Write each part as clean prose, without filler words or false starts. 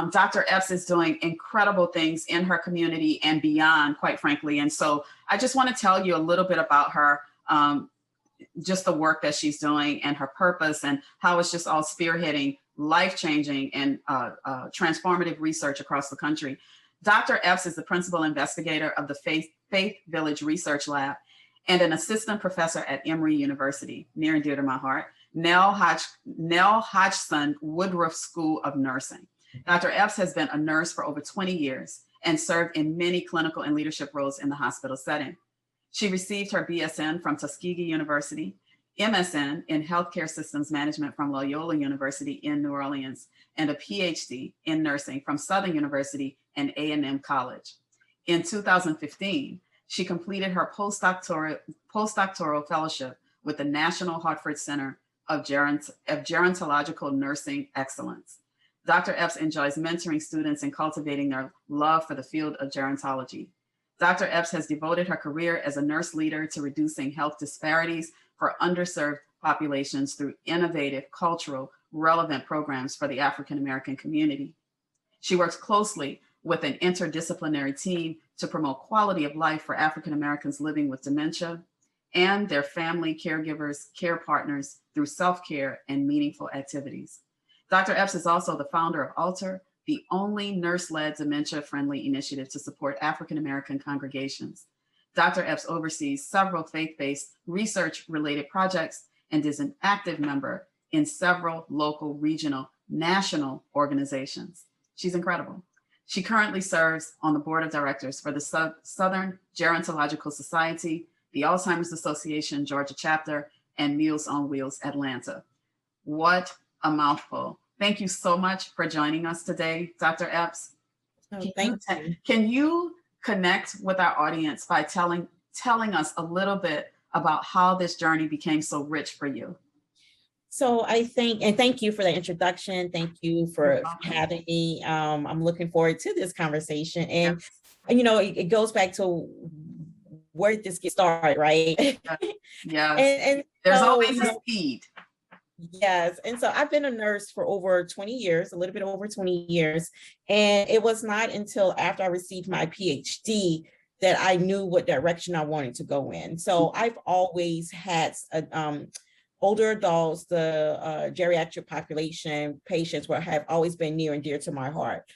Dr. Epps is doing incredible things in her community and beyond, quite frankly. And so I just want to tell you a little bit about her, just the work that she's doing and her purpose and how it's just all spearheading life-changing and transformative research across the country. Dr. Epps is the principal investigator of the Faith Village Research Lab and an assistant professor at Emory University, near and dear to my heart, Nell Hodgson Woodruff School of Nursing. Dr. Epps has been a nurse for over 20 years and served in many clinical and leadership roles in the hospital setting. She received her BSN from Tuskegee University, MSN in Healthcare Systems Management from Loyola University in New Orleans, and a PhD in nursing from Southern University and A&M College. In 2015, she completed her postdoctoral fellowship with the National Hartford Center of Gerontological Nursing Excellence. Dr. Epps enjoys mentoring students and cultivating their love for the field of gerontology. Dr. Epps has devoted her career as a nurse leader to reducing health disparities for underserved populations through innovative, cultural, relevant programs for the African American community. She works closely with an interdisciplinary team to promote quality of life for African Americans living with dementia and their family, caregivers, care partners through self-care and meaningful activities. Dr. Epps is also the founder of Alter, the only nurse-led dementia-friendly initiative to support African American congregations. Dr. Epps oversees several faith-based research-related projects and is an active member in several local, regional, national organizations. She's incredible. She currently serves on the board of directors for the Southern Gerontological Society, the Alzheimer's Association Georgia chapter, and Meals on Wheels Atlanta. What a mouthful. Thank you so much for joining us today, Dr. Epps. Oh, thank you. Can you connect with our audience by telling us a little bit about how this journey became so rich for you? So I think, and thank you for the introduction. Thank you for having me. I'm looking forward to this conversation. And, you know, it goes back to where did this get started, right? Yeah. and there's so, always a seed. Yes. And so I've been a nurse for over 20 years, a little bit over 20 years. And it was not until after I received my PhD that I knew what direction I wanted to go in. So I've always had older adults, the geriatric population, patients have always been near and dear to my heart.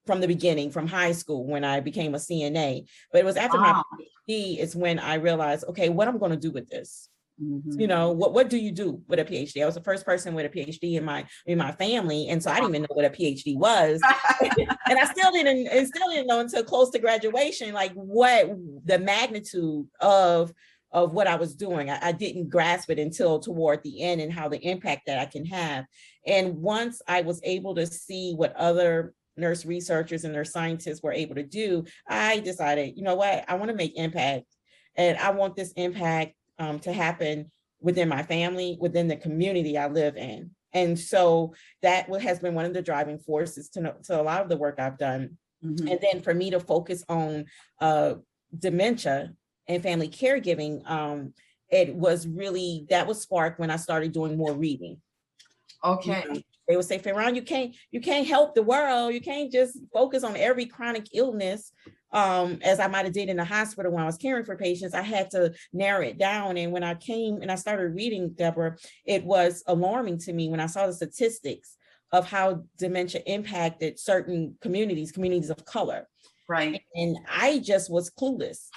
From the beginning, from high school, when I became a CNA. But it was after my PhD is when I realized, okay, what I'm going to do with this. You know, what do you do with a PhD? I was the first person with a PhD in my family, and so I didn't even know what a PhD was, and I still didn't know until close to graduation, like what the magnitude of what I was doing. I didn't grasp it until toward the end and how the impact that I can have. And once I was able to see what other nurse researchers and nurse scientists were able to do, I decided, you know what, I want to make impact, and I want this impact to happen within my family, within the community I live in. And so that has been one of the driving forces to a lot of the work I've done. And then for me to focus on dementia and family caregiving, it was really, that was sparked when I started doing more reading. Okay. You know, they would say, Fayron, you can't help the world. You can't just focus on every chronic illness. As I might have did in the hospital when I was caring for patients, I had to narrow it down. And when I came and I started reading, Deborah, it was alarming to me when I saw the statistics of how dementia impacted certain communities of color. Right. And I just was clueless.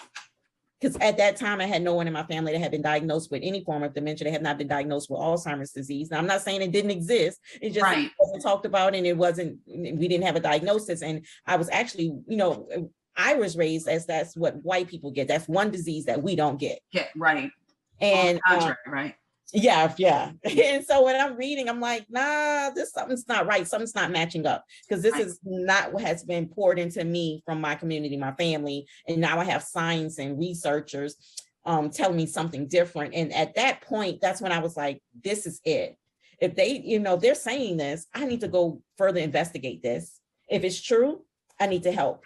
Because at that time, I had no one in my family that had been diagnosed with any form of dementia. They had not been diagnosed with Alzheimer's disease. Now, I'm not saying it didn't exist. It just wasn't talked about, and we didn't have a diagnosis. And I was actually, you know, I was raised as that's what white people get. That's one disease that we don't get. Yeah, right. And right. Yeah. And so when I'm reading, I'm like, nah, something's not right. Something's not matching up, because this is not what has been poured into me from my community, my family. And now I have science and researchers telling me something different. And at that point, that's when I was like, this is it. If they, you know, they're saying this, I need to go further investigate this. If it's true, I need to help.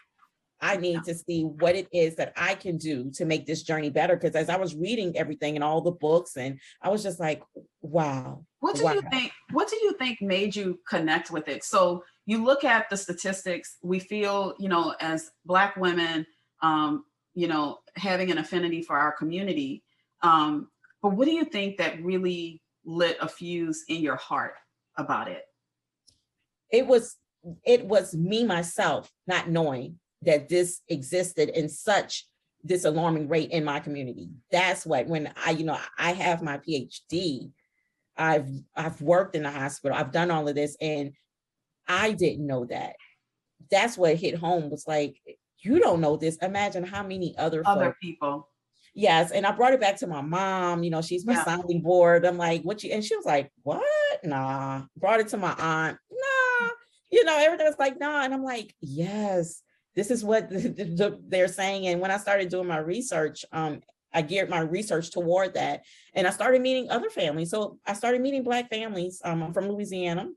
I need to see what it is that I can do to make this journey better. Because as I was reading everything and all the books, and I was just like, wow. What do you think made you connect with it? So you look at the statistics, we feel, as Black women, having an affinity for our community. But what do you think that really lit a fuse in your heart about it? It was me, myself, not knowing that this existed in such this alarming rate in my community. That's what, when I have my PhD, I've worked in the hospital, I've done all of this, and I didn't know that. That's what hit home, was like, you don't know this. Imagine how many other people. Yes. And I brought it back to my mom, she's my sounding board. I'm like, and she was like, what? Nah. Brought it to my aunt. Nah. Everything was like, nah. And I'm like, yes, this is what they're saying. And when I started doing my research, I geared my research toward that. And I started meeting other families. So I started meeting Black families. I'm from Louisiana.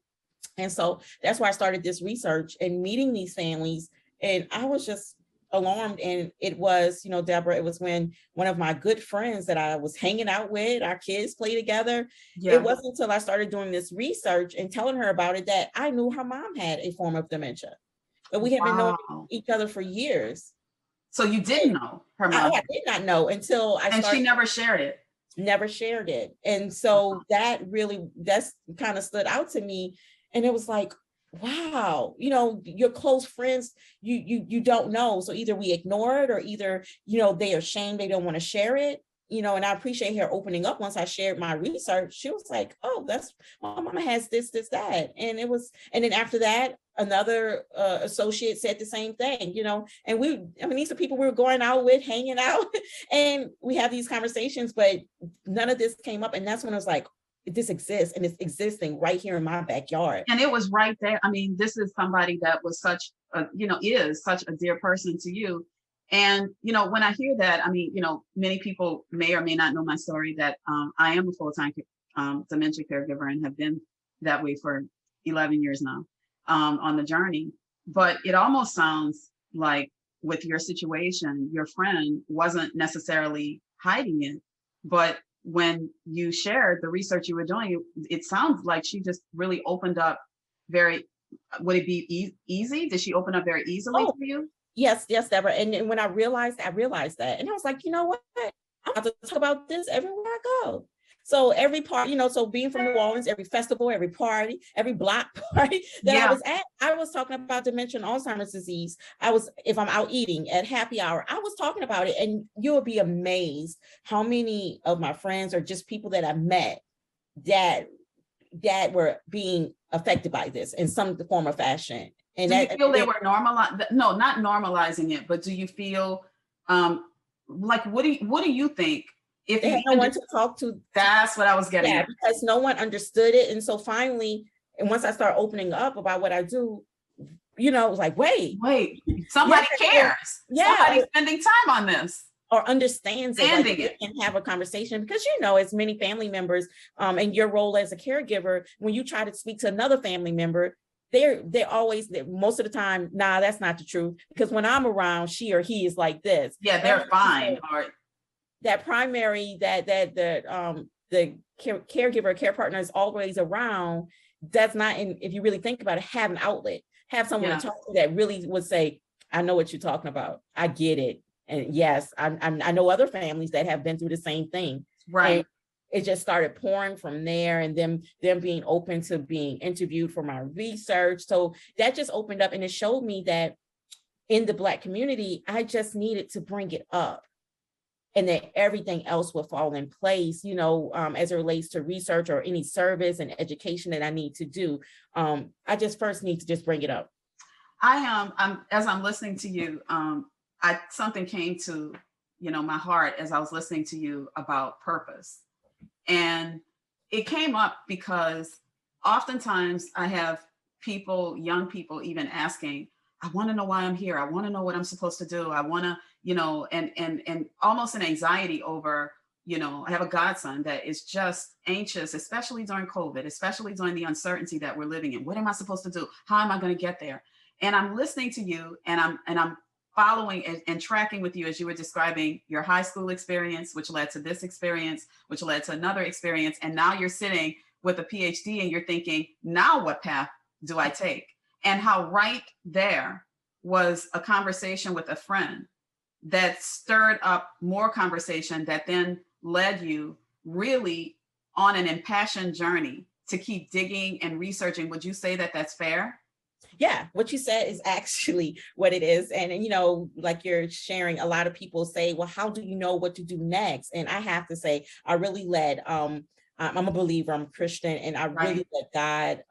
And so that's why I started this research and meeting these families. And I was just alarmed. And it was, Deborah, it was when one of my good friends that I was hanging out with, our kids play together. Yeah. It wasn't until I started doing this research and telling her about it that I knew her mom had a form of dementia. But we have been knowing each other for years. So you didn't know her mom? I did not know until I started. And she never shared it? Never shared it. And so that's kind of stood out to me. And it was like, wow, your close friends, you don't know. So either we ignore it, or either, they are ashamed, they don't want to share it, and I appreciate her opening up. Once I shared my research, she was like, oh, that's, my mama has this, that. And then after that, another associate said the same thing, and these are people we were going out with, hanging out, and we have these conversations, but none of this came up. And that's when I was like, this exists, and it's existing right here in my backyard. And it was right there. I mean, this is somebody that was is such a dear person to you. And, when I hear that, I mean, many people may or may not know my story, that I am a full-time dementia caregiver and have been that way for 11 years now on the journey. But it almost sounds like, with your situation, your friend wasn't necessarily hiding it, but when you shared the research you were doing, it sounds like she just really opened up would it be easy? Did she open up very easily to you? Yes, Deborah. And when I realized that, and I was like, you know what? I'm about to talk about this everywhere I go. So every party, so being from New Orleans, every festival, every party, every block party that I was at, I was talking about dementia and Alzheimer's disease. If I'm out eating at happy hour, I was talking about it. And you'll be amazed how many of my friends, or just people that I met, that were being affected by this in some form or fashion. And do you feel they were no, not normalizing it, but do you feel like, what do you think? If they had no one to talk to. That's what I was getting at. Because no one understood it. And so finally, and once I started opening up about what I do, it was like, wait, somebody cares. Yeah. Somebody's spending time on this. Or understands it, and have a conversation. Because, as many family members, and your role as a caregiver, when you try to speak to another family member, they're always, most of the time, nah, that's not the truth. Because when I'm around, she or he is like this. Yeah, they're fine. That primary, that the caregiver, care partner is always around, does not, and if you really think about it, have an outlet, have someone to talk to that really would say, I know what you're talking about. I get it. And yes, I know other families that have been through the same thing. Right. And it just started pouring from there, and them being open to being interviewed for my research. So that just opened up, and it showed me that in the Black community, I just needed to bring it up, and that everything else will fall in place, as it relates to research or any service and education that I need to do. I just first need to just bring it up. As I'm listening to you, something came to, my heart as I was listening to you about purpose. And it came up because oftentimes I have people, young people even asking, I want to know why I'm here. I want to know what I'm supposed to do. I want to, and almost an anxiety over, I have a godson that is just anxious, especially during COVID, especially during the uncertainty that we're living in. What am I supposed to do? How am I going to get there? And I'm listening to you, and I'm following and tracking with you as you were describing your high school experience, which led to this experience, which led to another experience. And now you're sitting with a PhD and you're thinking, now what path do I take? and how right there was a conversation with a friend that stirred up more conversation that then led you really on an impassioned journey to keep digging and researching. Would you say that that's fair? Yeah, what you said is actually what it is. And, like you're sharing, a lot of people say, well, how do you know what to do next? And I have to say, I really I'm a believer, I'm a Christian, and I really let God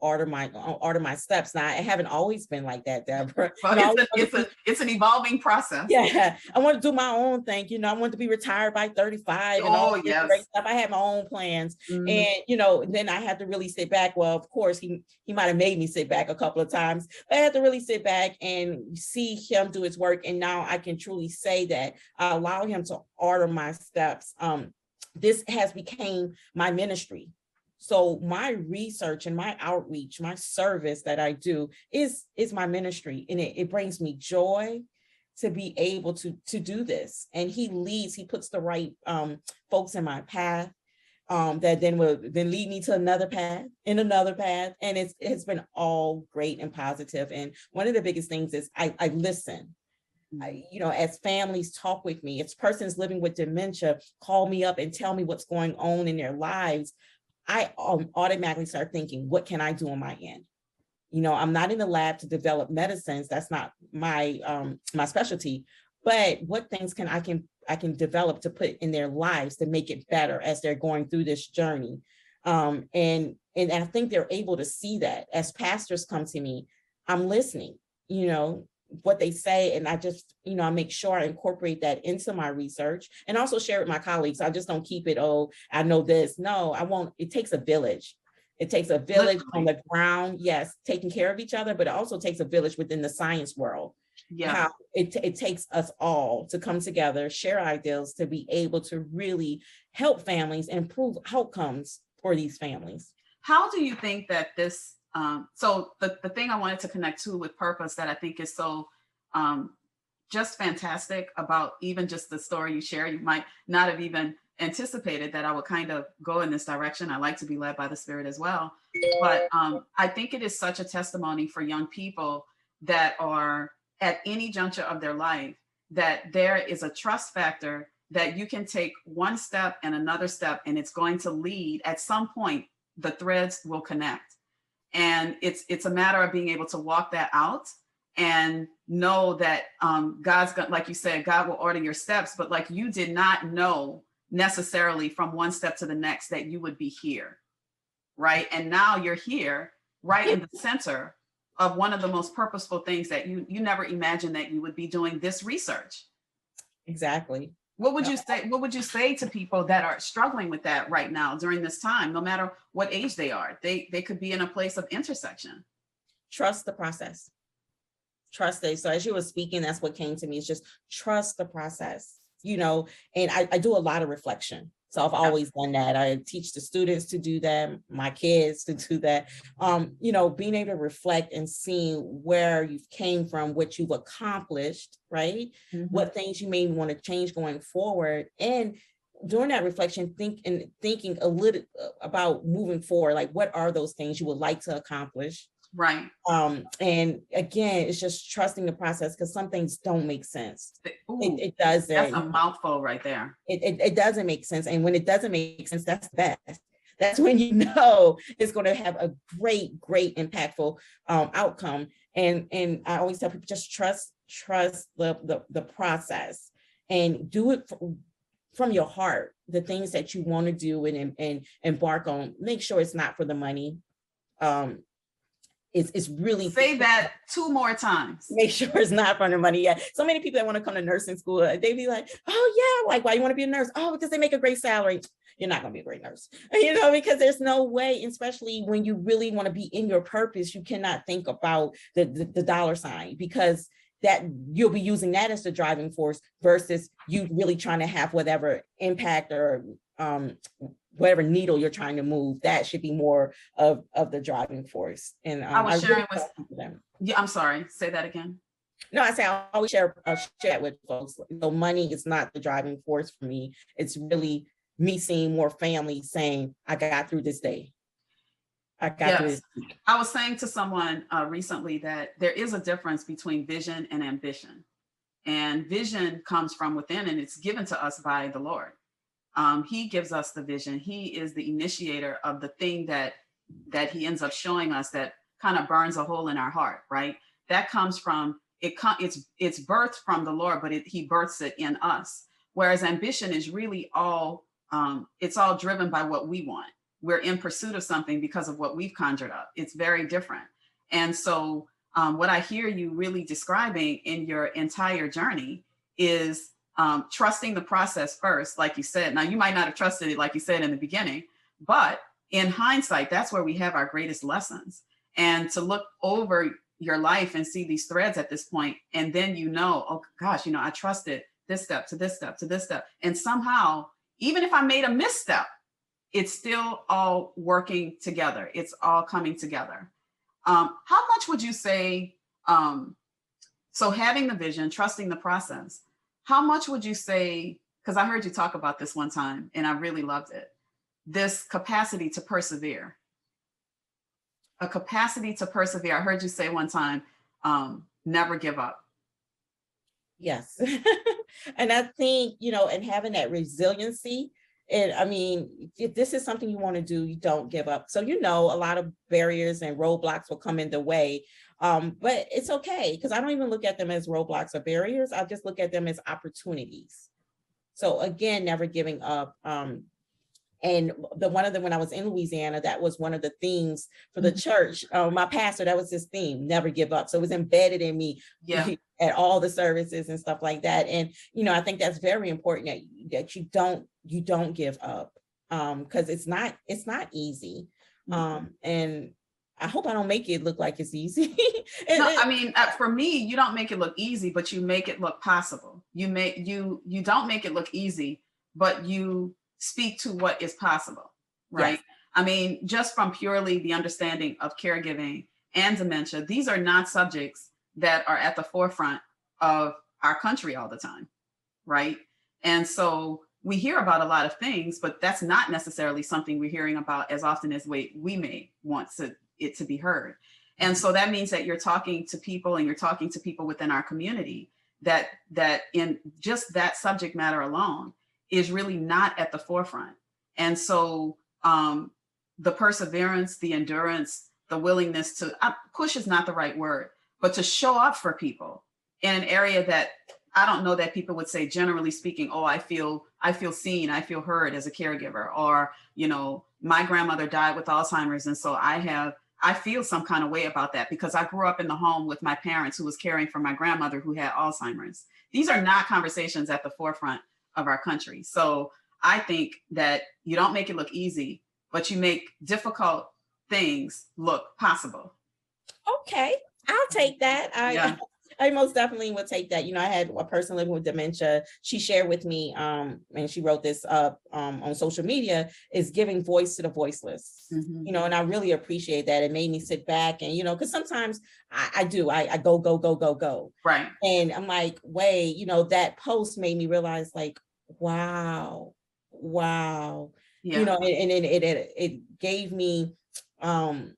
order my steps. Now, I haven't always been like that, Deborah. Well, it's an evolving process. Yeah, I want to do my own thing. I want to be retired by 35 and all this great stuff. I had my own plans. Mm-hmm. And, then I had to really sit back. Well, of course, he might have made me sit back a couple of times, but I had to really sit back and see him do his work. And now I can truly say that I allow him to order my steps. This has become my ministry. So my research and my outreach, my service that I do is my ministry. And it brings me joy to be able to do this. And he puts the right folks in my path that then will lead me to another path and another path. And it's been all great and positive. And one of the biggest things is I listen. As families talk with me, as persons living with dementia call me up and tell me what's going on in their lives, I automatically start thinking, what can I do on my end? I'm not in the lab to develop medicines. That's not my my specialty. But what things I can develop to put in their lives to make it better as they're going through this journey. And I think they're able to see that as pastors come to me, I'm listening, what they say. And I just, I make sure I incorporate that into my research and also share it with my colleagues. I just don't keep it, oh, I know this. No, I won't. It takes a village. It takes a village on the ground, yes, taking care of each other, but it also takes a village within the science world. Yeah. How it takes us all to come together, share ideas to be able to really help families and improve outcomes for these families. How do you think that this so the thing I wanted to connect to with purpose that I think is so just fantastic about even just the story you share, you might not have even anticipated that I would kind of go in this direction. I like to be led by the Spirit as well. But I think it is such a testimony for young people that are at any juncture of their life, that there is a trust factor that you can take one step and another step, and it's going to lead at some point, the threads will connect. And it's a matter of being able to walk that out and know that God's going, like you said, God will order your steps, but like you did not know necessarily from one step to the next that you would be here, right? And now you're here, right in the center of one of the most purposeful things that you never imagined that you would be doing, this research. Exactly. What would you say? What would you say to people that are struggling with that right now during this time, no matter what age they are? They could be in a place of intersection. Trust the process. Trust it. So as you were speaking, that's what came to me. Is just trust the process. And I do a lot of reflection. So I've always done that. I teach the students to do that, my kids to do that. Being able to reflect and seeing where you've came from, what you've accomplished, right? Mm-hmm. What things you may want to change going forward. And during that reflection, thinking a little about moving forward, like what are those things you would like to accomplish? Right. And again, it's just trusting the process, because some things don't make sense. It doesn't. That's a mouthful right there. It doesn't make sense. And when it doesn't make sense, that's best. That's when it's going to have a great, impactful outcome. And I always tell people, just trust the process and do it from your heart. The things that you want to do and embark on, make sure it's not for the money. It's really say that 2 more times. Make sure it's not for the money. Yeah. So many people that want to come to nursing school, they be like, oh yeah, like, why you want to be a nurse? Oh, because they make a great salary. You're not going to be a great nurse, because there's no way, especially when you really want to be in your purpose, you cannot think about the dollar sign, because that you'll be using that as the driving force versus you really trying to have whatever impact or whatever needle you're trying to move. That should be more of the driving force. And I was sharing with them. Yeah, I'm sorry. Say that again. No, I say I always share with folks. Money is not the driving force for me. It's really me seeing more families saying, I got through this day. I got Yes. to. I was saying to someone recently that there is a difference between vision and ambition. And vision comes from within and it's given to us by the Lord. He gives us the vision. He is the initiator of the thing that he ends up showing us that kind of burns a hole in our heart, right? That comes from it's birthed from the Lord, but he births it in us. Whereas ambition is really all it's all driven by what we want. We're in pursuit of something because of what we've conjured up. It's very different. And so what I hear you really describing in your entire journey is trusting the process first, like you said. Now, you might not have trusted it, like you said in the beginning, but in hindsight, that's where we have our greatest lessons. And to look over your life and see these threads at this point, and then oh gosh, I trusted this step to this step to this step. And somehow, even if I made a misstep, it's still all working together. It's all coming together. How much would you say, so having the vision, trusting the process, how much would you say, because I heard you talk about this one time and I really loved it, this capacity to persevere, a capacity to persevere. I heard you say one time, never give up. Yes. And I think, and having that resiliency, and I mean, if this is something you want to do, you don't give up. So, a lot of barriers and roadblocks will come in the way. But it's okay, because I don't even look at them as roadblocks or barriers. I just look at them as opportunities. So again, never giving up. And when I was in Louisiana, that was one of the themes for the church. My pastor, that was his theme, never give up. So it was embedded in me at all the services and stuff like that. And, I think that's very important that you don't give up, because it's not easy. And I hope I don't make it look like it's easy. I mean, for me, you don't make it look easy, but you make it look possible. You don't make it look easy, but you speak to what is possible, right? Yes. I mean, just from purely the understanding of caregiving and dementia, these are not subjects that are at the forefront of our country all the time, right? And so we hear about a lot of things, but that's not necessarily something we're hearing about as often as we may want it to be heard. And so that means that you're talking to people, and you're talking to people within our community that in just that subject matter alone is really not at the forefront. And so the perseverance, the endurance, the willingness to push is not the right word, but to show up for people in an area that I don't know that people would say, generally speaking, oh, I feel seen, I feel heard as a caregiver, or, my grandmother died with Alzheimer's. And so I feel some kind of way about that because I grew up in the home with my parents who was caring for my grandmother who had Alzheimer's. These are not conversations at the forefront of our country. So I think that you don't make it look easy, but you make difficult things look possible. Okay, I'll take that. I most definitely would take that. I had a person living with dementia. She shared with me, and she wrote this up on social media, is giving voice to the voiceless. And I really appreciate that. It made me sit back and, because sometimes I go. Right. And I'm like, wait, that post made me realize, like, wow. Yeah. And it gave me, it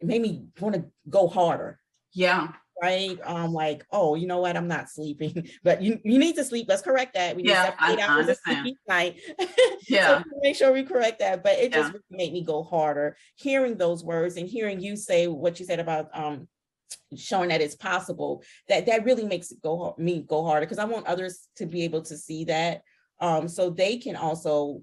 made me want to go harder. Yeah. Right. Like, oh, you know what? I'm not sleeping, but you need to sleep. Let's correct that. We need 8 hours of sleep each night. Yeah. So make sure we correct that. But it just really made me go harder, hearing those words and hearing you say what you said about showing that it's possible. That really makes it me go harder, because I want others to be able to see that, so they can also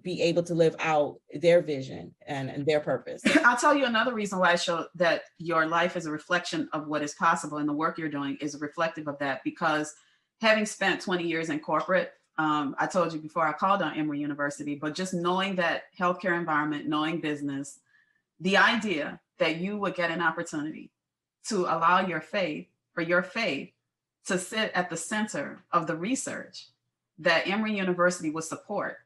be able to live out their vision and their purpose. I'll tell you another reason why I show that your life is a reflection of what is possible, and the work you're doing is reflective of that, because having spent 20 years in corporate, I told you before I called on Emory University, but just knowing that healthcare environment, knowing business, the idea that you would get an opportunity to allow your faith to sit at the center of the research that Emory University would support.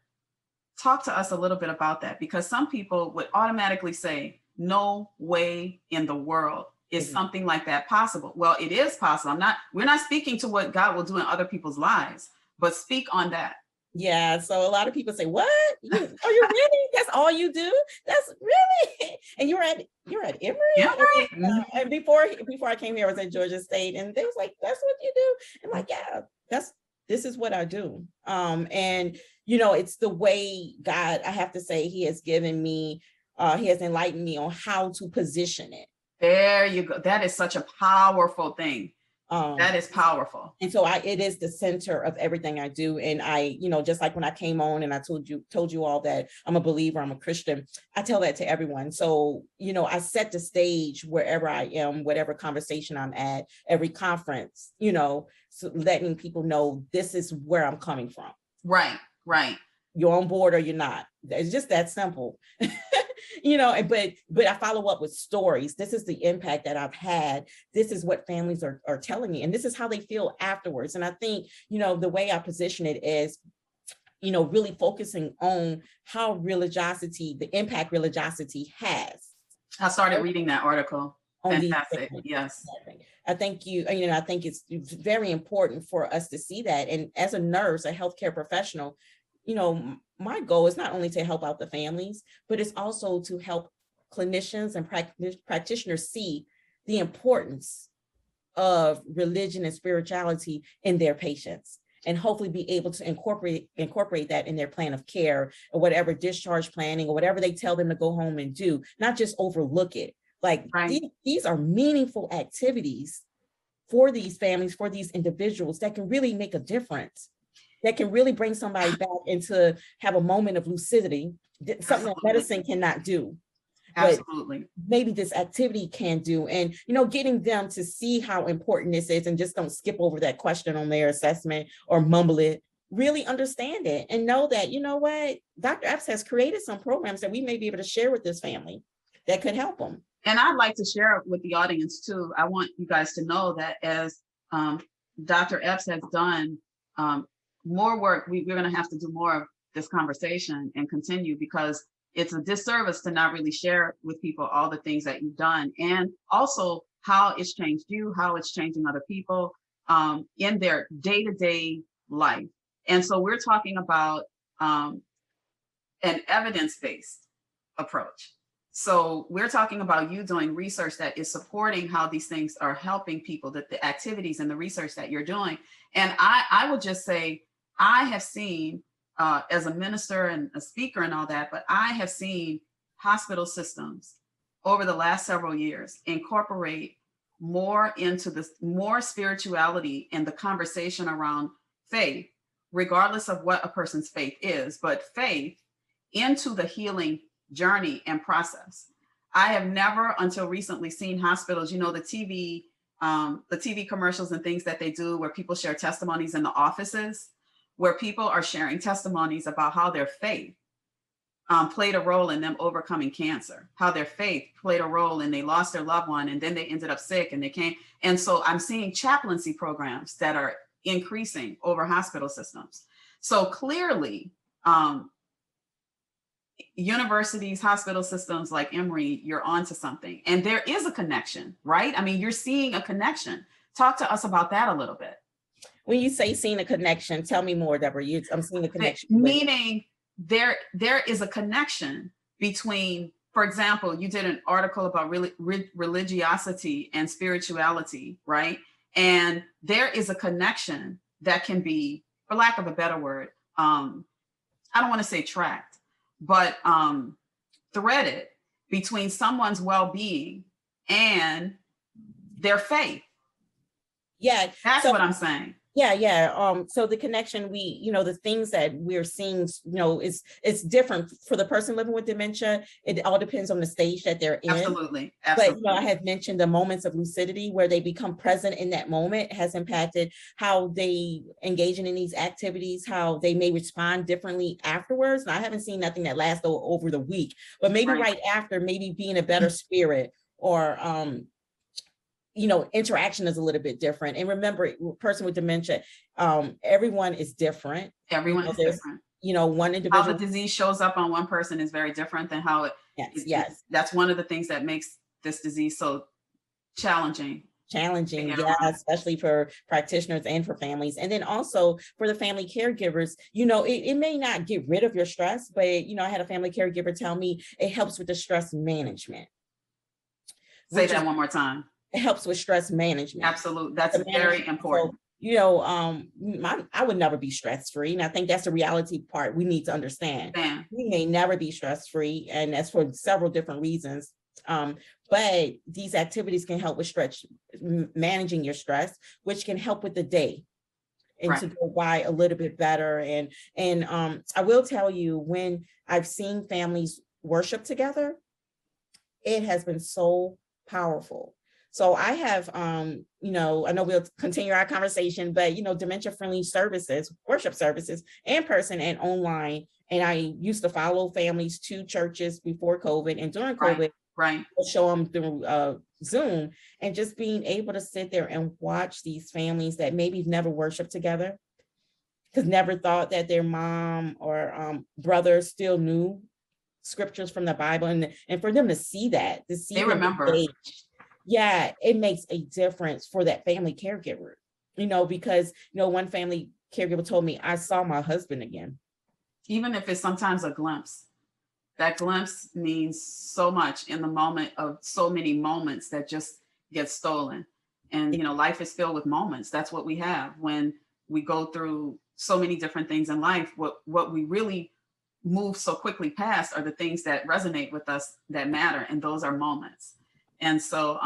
Talk to us a little bit about that, because some people would automatically say, no way in the world is something like that possible. Well, it is possible. We're not speaking to what God will do in other people's lives, but speak on that. Yeah, so a lot of people say, "What? You really? That's all you do? That's really?" And you're at Emory? Yeah, I mean, right. Mhm. and before I came here, I was at Georgia State, and they was like, "That's what you do?" And like, yeah, this is what I do. And it's the way God, I have to say, He has given me, He has enlightened me on how to position it. There you go. That is such a powerful thing. That Um, is powerful. And so it is the center of everything I do. And I, just like when I came on and I told you all that I'm a believer, I'm a Christian, I tell that to everyone. So, I set the stage wherever I am, whatever conversation I'm at, every conference, so letting people know this is where I'm coming from. Right, right. You're on board or you're not. It's just that simple. But I follow up with stories. This is the impact that I've had. This is what families are telling me, and this is how they feel afterwards. And I think, the way I position it is, really focusing on how the impact religiosity has. I started reading that article. Fantastic. Yes. I think I think it's very important for us to see that. And as a nurse, a healthcare professional, my goal is not only to help out the families, but it's also to help clinicians and practitioners see the importance of religion and spirituality in their patients, and hopefully be able to incorporate that in their plan of care, or whatever discharge planning, or whatever they tell them to go home and do, not just overlook it. Like, right. These are meaningful activities for these families, for these individuals, that can really make a difference, that can really bring somebody back into have a moment of lucidity, something that medicine cannot do. Absolutely. But maybe this activity can do. And, getting them to see how important this is, and just don't skip over that question on their assessment or mumble it. Really understand it and know that, what, Dr. Epps has created some programs that we may be able to share with this family that could help them. And I'd like to share it with the audience too. I want you guys to know that as Dr. Epps has done more work, we're going to have to do more of this conversation and continue, because it's a disservice to not really share with people all the things that you've done, and also how it's changed you, how it's changing other people in their day-to-day life. And so we're talking about an evidence-based approach. So we're talking about you doing research that is supporting how these things are helping people, that the activities and the research that you're doing. And I would just say, I have seen, as a minister and a speaker and all that, but I have seen hospital systems over the last several years incorporate more into this, more spirituality and the conversation around faith, regardless of what a person's faith is, but faith into the healing journey and process. I have never until recently seen hospitals, the TV commercials and things that they do where people share testimonies in the offices, where people are sharing testimonies about how their faith played a role in them overcoming cancer, how their faith played a role and they lost their loved one and then they ended up sick and they came. And so I'm seeing chaplaincy programs that are increasing over hospital systems. So clearly, universities, hospital systems like Emory, you're onto something. And there is a connection, right? I mean, you're seeing a connection. Talk to us about that a little bit. When you say seeing a connection, tell me more, Deborah. I'm seeing a connection. Meaning there is a connection between, for example, you did an article about religiosity and spirituality, right? And there is a connection that can be, for lack of a better word, I don't want to say tracked, but threaded between someone's well-being and their faith. Yeah, that's what I'm saying. Yeah. So the connection, the things that we're seeing, it's different for the person living with dementia. It all depends on the stage that they're in. Absolutely. But I had mentioned the moments of lucidity where they become present in that moment has impacted how they engage in these activities, how they may respond differently afterwards. And I haven't seen nothing that lasts over the week, but maybe right after, maybe be in a better spirit, or interaction is a little bit different. And remember, person with dementia, everyone is different. Everyone is different. One individual. How the disease shows up on one person is very different than how it. Yes. That's one of the things that makes this disease so challenging challenging, Figure yeah, out. especially for practitioners and for families. And then also for the family caregivers, you know, it may not get rid of your stress, but, you know, I had a family caregiver tell me it helps with the stress management. Say that one more time. It helps with stress management. Absolutely. That's very important. So, you know, I would never be stress-free. And I think that's the reality part we need to understand. Yeah. We may never be stress-free, and that's for several different reasons. But these activities can help with managing your stress, which can help with the day and to go by a little bit better. And I will tell you, when I've seen families worship together, it has been so powerful. So I have, you know, I know we'll continue our conversation, but, you know, dementia-friendly services, worship services, in person and online. And I used to follow families to churches before COVID, and during COVID, I'll show them through Zoom, and just being able to sit there and watch these families that maybe never worshiped together, because never thought that their mom or brother still knew scriptures from the Bible, and for them to see that, to see they remember. Yeah, it makes a difference for that family caregiver, you know, because, you know, one family caregiver told me, I saw my husband again. Even if it's sometimes a glimpse, that glimpse means so much in the moment of so many moments that just get stolen. And, you know, life is filled with moments. That's what we have when we go through so many different things in life. What we really move so quickly past are the things that resonate with us, that matter. And those are moments. And so,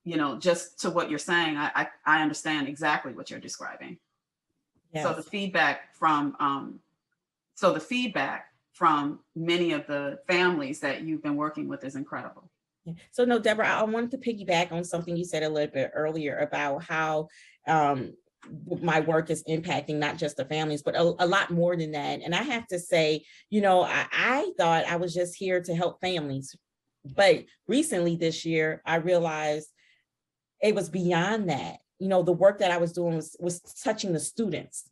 you know, just to what you're saying, I understand exactly what you're describing. Yes. So the feedback from many of the families that you've been working with is incredible. So no, Deborah, I wanted to piggyback on something you said a little bit earlier about how my work is impacting not just the families, but a lot more than that. And I have to say, you know, I thought I was just here to help families. But recently this year, I realized it was beyond that. You know, the work that I was doing was touching the students.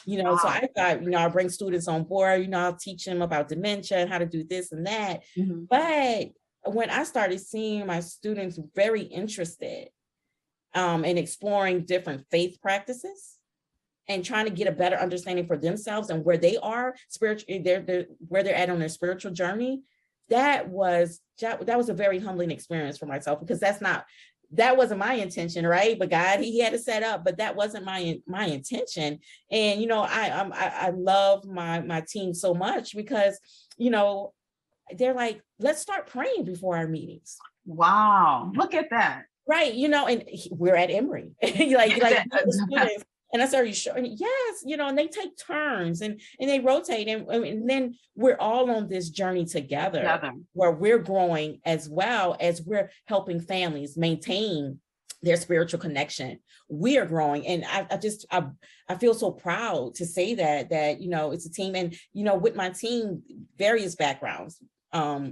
You know, so I thought, you know, I'll bring students on board, you know, I'll teach them about dementia and how to do this and that. Mm-hmm. But when I started seeing my students very interested in exploring different faith practices and trying to get a better understanding for themselves and where they are spiritually, where they're at on their spiritual journey, that was a very humbling experience for myself, because that wasn't my intention, right? But God, he had it set up, but that wasn't my intention. And, you know, I love my team so much because, you know, they're like, let's start praying before our meetings. Wow. Look at that. Right. You know, and we're at Emory, and I started showing, yes, you know, and they take turns and they rotate. And then we're all on this journey together where we're growing as well as we're helping families maintain their spiritual connection. We are growing. And I feel so proud to say that, you know, it's a team. And, you know, with my team, various backgrounds,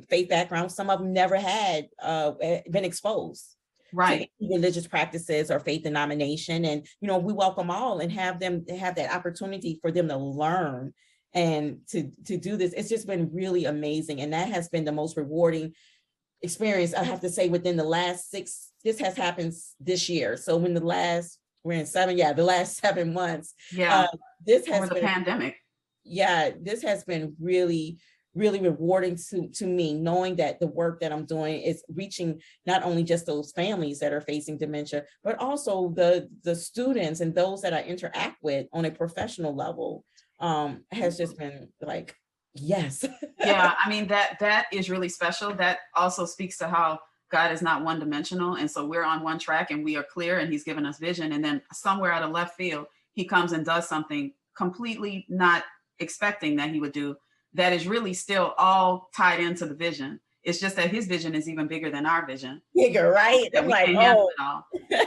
faith backgrounds, some of them never had been exposed. Right. To religious practices or faith denomination. And, you know, we welcome all and have them have that opportunity for them to learn and to do this. It's just been really amazing. And that has been the most rewarding experience, I have to say, within the last this has happened this year. So when the last 7 months. Yeah. This has been the pandemic. Yeah, this has been really rewarding to me, knowing that the work that I'm doing is reaching not only just those families that are facing dementia, but also the students and those that I interact with on a professional level, has just been like, yes. Yeah, I mean, that is really special. That also speaks to how God is not one-dimensional. And so we're on one track and we are clear and he's given us vision. And then somewhere out of left field, he comes and does something completely not expecting that he would do, that is really still all tied into the vision. It's just that his vision is even bigger than our vision. Bigger, right? I'm like, oh.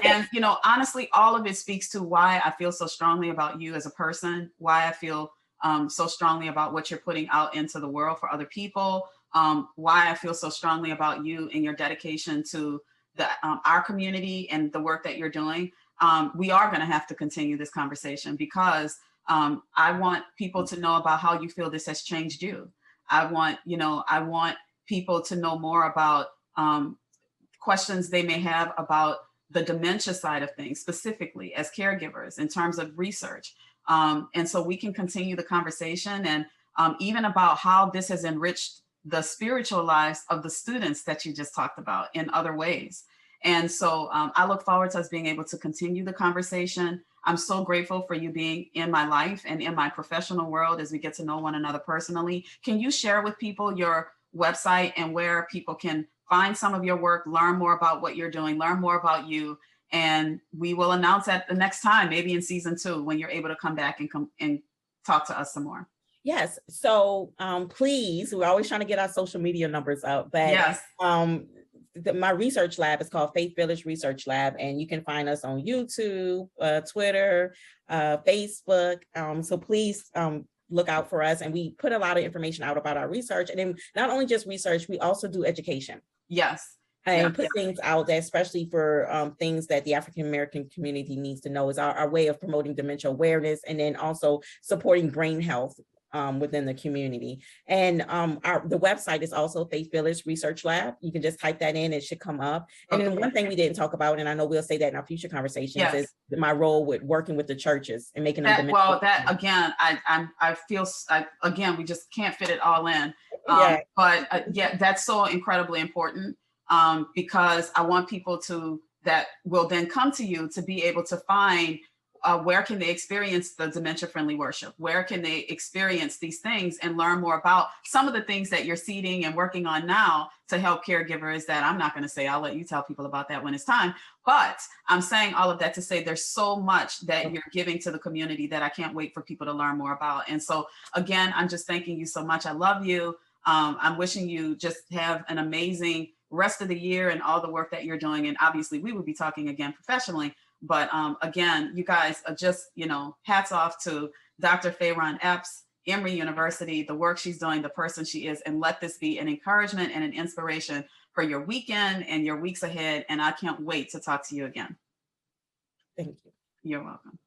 And, you know, honestly, all of it speaks to why I feel so strongly about you as a person, why I feel so strongly about what you're putting out into the world for other people, why I feel so strongly about you and your dedication to our community and the work that you're doing. We are going to have to continue this conversation because I want people to know about how you feel this has changed you. I want people to know more about questions they may have about the dementia side of things, specifically as caregivers in terms of research. And so we can continue the conversation, and even about how this has enriched the spiritual lives of the students that you just talked about in other ways. And so I look forward to us being able to continue the conversation. I'm so grateful for you being in my life and in my professional world as we get to know one another personally. Can you share with people your website and where people can find some of your work, learn more about what you're doing, learn more about you? And we will announce that the next time, maybe in season 2, when you're able to come back and talk to us some more. Yes. So please, we're always trying to get our social media numbers up, but yes. My research lab is called Faith Village Research Lab, and you can find us on YouTube, Twitter, Facebook. So please look out for us. And we put a lot of information out about our research. And then not only just research, we also do education. Yes. And put things out there, especially for things that the African-American community needs to know, is our way of promoting dementia awareness, and then also supporting brain health within the community. And the website is also Faith Village Research Lab. You can just type that in, it should come up. And then one thing we didn't talk about, and I know we'll say that in our future conversations, is my role with working with the churches and making them. Well, that again, I feel again, we just can't fit it all in. But that's so incredibly important, because I want people that will then come to you to be able to find where can they experience the dementia-friendly worship? Where can they experience these things and learn more about some of the things that you're seeding and working on now to help caregivers that I'm not going to say, I'll let you tell people about that when it's time. But I'm saying all of that to say there's so much that you're giving to the community that I can't wait for people to learn more about. And so again, I'm just thanking you so much. I love you. I'm wishing you just have an amazing rest of the year and all the work that you're doing. And obviously we will be talking again professionally. But again, you guys are just, hats off to Dr. Fayron Epps, Emory University, the work she's doing, the person she is, and let this be an encouragement and an inspiration for your weekend and your weeks ahead. And I can't wait to talk to you again. Thank you. You're welcome.